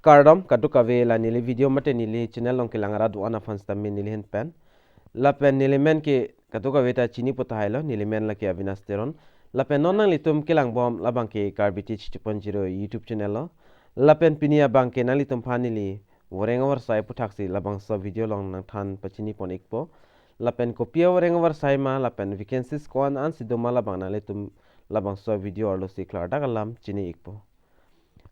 KARDOM katuka vela nili video mate nili channel long kilangara duana fans tammi nili hen pen la pen nili men ke katuka veta chini pota hailo nili men la ke avinasteron la pen nonang litum kilang bom la bang ke karbiti 2.0 YouTube channel lo la pen pinia bang ke nali tum phanili warengawar sai puthaksi la bang so video long nang than pachini pon ikpo la pen kopia warengawar sai ma la pen vacancies kon an sidoma la bang nali tum la bang so video orlo siklar dagalam chini ikpo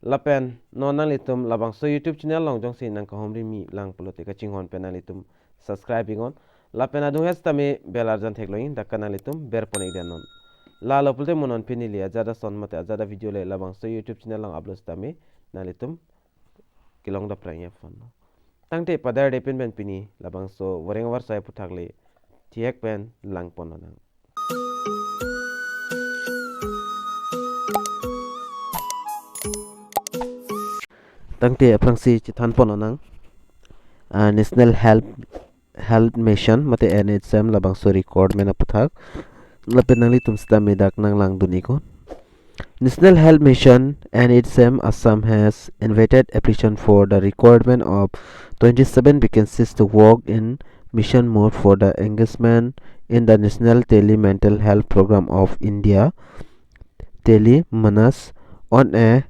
lapen nona litum labangso YouTube channel long jong sin nang kahomri mi lang polote ka chinghon penalitum subscribing on lapen adu hes tame belarjan thekloin dakana litum ber ponik denon la lopulte monon pinili ajada son mate ajada video le labangso YouTube channel long upload tame nalitum kilong da pranya fon tangte padar de pen pini labangso warengwar sai puthakle thiek pen lang pononang tangte aprangsi chithan pononang National Health Mission mate NHM labangso record mena puthak lapenangli tumsta medak nang lang duniko National Health Mission NHM Assam has invited application for the requirement of 27 vacancies to work in mission mode for the engagement in the National Tele-Mental Health Program of India Tele-MANAS on a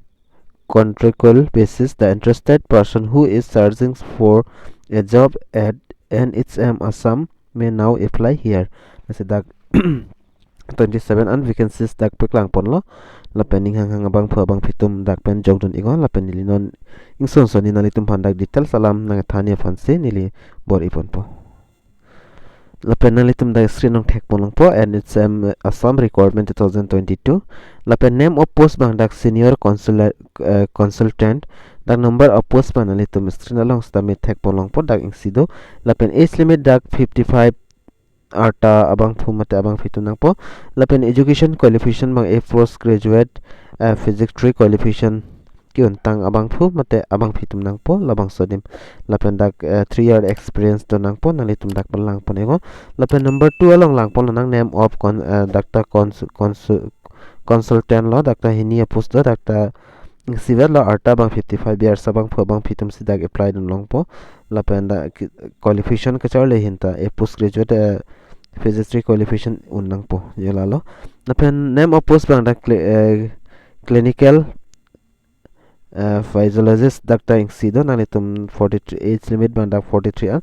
contractual basis. The interested person who is searching for a job at NHM Assam may now apply here. Nasi dak 27 an vacancies dak PAKLANG ponlo lapen ning hang abang phu abang phitum dak pen jogdun igon lapen nili non ingson son ni nalitum phandak detail salam nang thania phanse nili bor ipon po lapen nalitum da screen nong thek ponong po NHM Assam Recruitment 2022 lapen name of post bang dak senior consultant dak number of post bang nalitum screen along stame thek ponong po dak ingsido lapen age limit dak 55 arta abang phu mate abang phitum nang po lapen education qualification bang a postgraduate physics 3 qualification ki untang abang phu mate abang phitum nang po labang sodim lapen dak 3-year experience to nang po nalitum dak lang po nego lapen number 2 along lang po nang name of dakta consultant lo dakta hinia post lo dakta civil lo arta bang 55 years abang phu abang phitum sidak apply dun long po lapen da qualification ka charle hinta a postgraduate physics 3 qualification unang po yolalo lapen name of post bang dak clinical physiologist dakta ingsido nalitum 43 age limit bang dak 43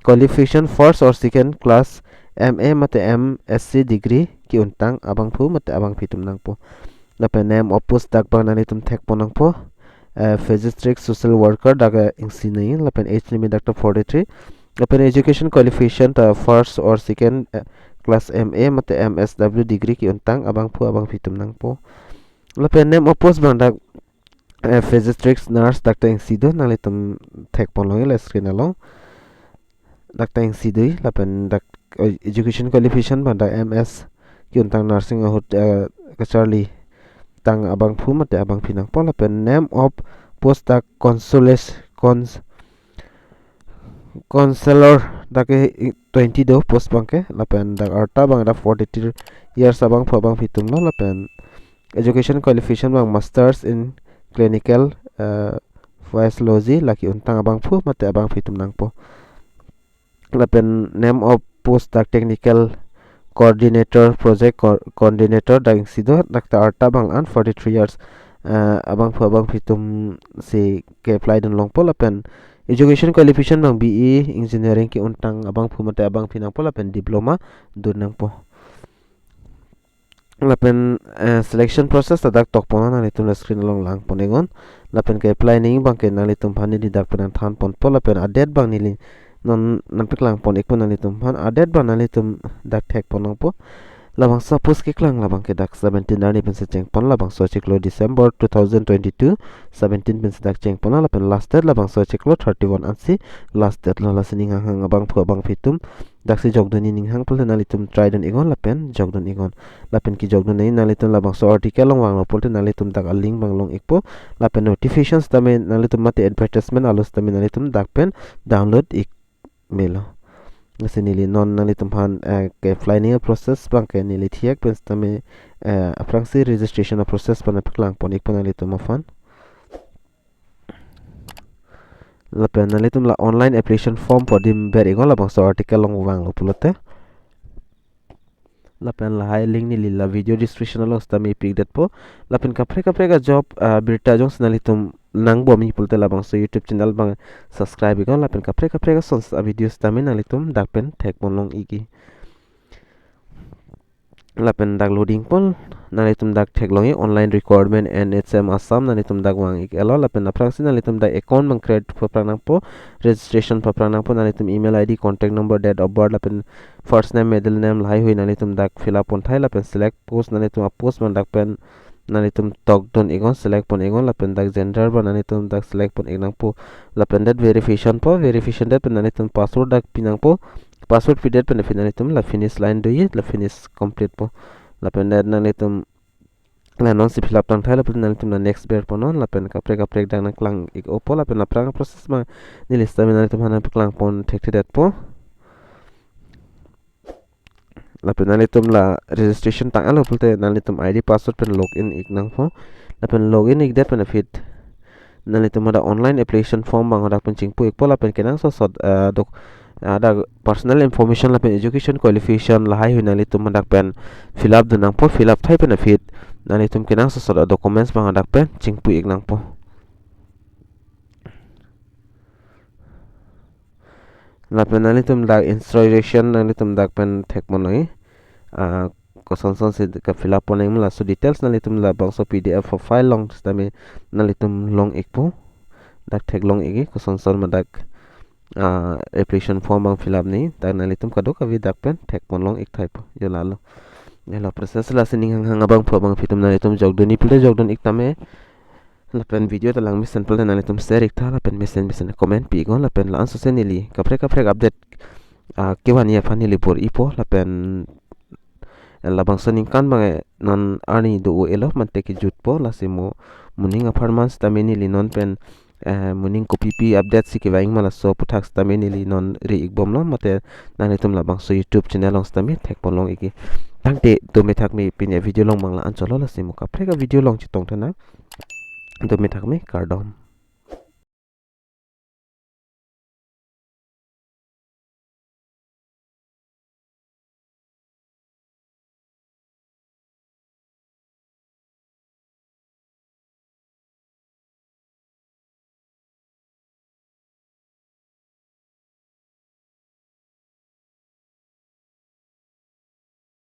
qualification first or second class MA mate MSc degree ki untang abang phu mate abang phitum nang po lapen name of post dak bang nalitum thek ponang po physics social worker dak ingsinai lapen age limit dak 43 lapen education qualification ta first or second class MA mate MSW degree ki untang abang phu abang phitum nang po lapen name of post bang dak physics nurse dakta ingsido nalitum thek ponlong la screen along dakta ingsidoi lapen dak education qualification bang dak MS ki untang nursing ahut ka charli tang abang phu mate abang phinang po lapen name of post dak counselor dak 20 do post bang ke lapen dak arta bang dak 43 years abang phu abang phitum lo lapen education qualification bang masters in clinical physiology laki untang abang phu mate abang phitum nang po lapen name of post dak technical coordinator project coordinator dak sido dakta arta bang an 43 years abang phu abang phitum se ke apply dun long po lapen education qualification bang BE engineering ki untang abang phu mate abang phinang po lapen diploma dun nang po lapen selection process tadak tokpona nalitum la screen along lang ponegon lapen ke apply ning bang ke nalitum phani di dak penang than pon po lapen adet bang nili non nampik lang pon ikon nalitum phan adet bang nalitum dak thek ponong po labang suppose ke klang labang ke dak 17 dani pen se cheng pon labang so cheklo December 2022 17 pen se dak cheng pon lapen last date labang so cheklo 31 ansi last date la sining hang abang phu abang phitum dak si jogdon ning hang pol nalitum try don igon lapen jogdon igon lapen ki jogdon nei nalitum labang so article long wang pol nalitum dak link bang long ikpo lapen notifications tame nalitum mate advertisement alus tame nalitum dak pen download ik melo nili non nalitum phan ke flying process bang ke nili thiak pen tame aprangsi registration process pan PAKLANG pon ik pan nalitum fan lapen nalitum la online application form podim ber igon labangso article long wang lopulote lapen la hai link ni lila video description lo stami pic det po lapen kapre ga job birta jong nalitum nang bo mi pulte labangso YouTube channel bang subscribe igon lapen kapre ga sons video stami nalitum dakpen tek monlong igi lapen dak loading pol nalitum dak theklongi online recruitment NHM Assam nalitum dak wang ik elo lapen aprangsi nalitum dak account bang create paprang po registration paprang po nalitum email ID contact number date of birth lapen first name middle name lai hui nalitum dak fill up on thai lapen select post nalitum post man dak pen nalitum talk don igon select pon igon lapen dak gender ba nalitum dak select pon ignang po lapen dat verification dat pen nalitum password dak pinang po password feeder pen nalitum la finish line doi la finish complete po lapen dat nalitum la non si fill up tang thai lapen nalitum la next ber ponon lapen kapre dang nang klang ik opo lapen la prang process ma ni lista men nalitum hanan klang pon thek dat po lapen nalitum la registration tang alo pulte nalitum ID password pen login ik nang po lapen login ik dat pen fit nalitum ada online application form bang ada pen chingpu ik po lapen kenang so dok ada personal information lapen education qualification la hai nalitum madak pen fill up dunang po fill up thai pen fit nalitum kenang so documents bang adak pen chingpu ik nang po lapen nalitum dak instruction nalitum dak pen thek monoi koson se ka fill up poning la so details nalitum la bangso PDF for file long stami nalitum long ik po dak thek long igi koson madak application form bang fill up ni tak nalitum kadok avi dak pen thek monlong ik thai po yolalo yala process la sining hang abang pho bang fitum nalitum jogdoni pule jogdon ik tame lapen video talang misen pule nalitum share ik thala pen mesen comment pi gon lapen la anso senili kapre update kewan ya fanili por ipo lapen labangso ningkan bang non ani do elo mante ki jutpo lasimo muning apartments tameni linon pen muning ko pp update si kewaing mala so puthak tameni linon ri ikbom lo mate nanitum labangso YouTube channel long stami thek polong iki tangte to me thak mi pinya video long mangla ancholo lasimo kapre ka video long chitong thana to me thak mi kardom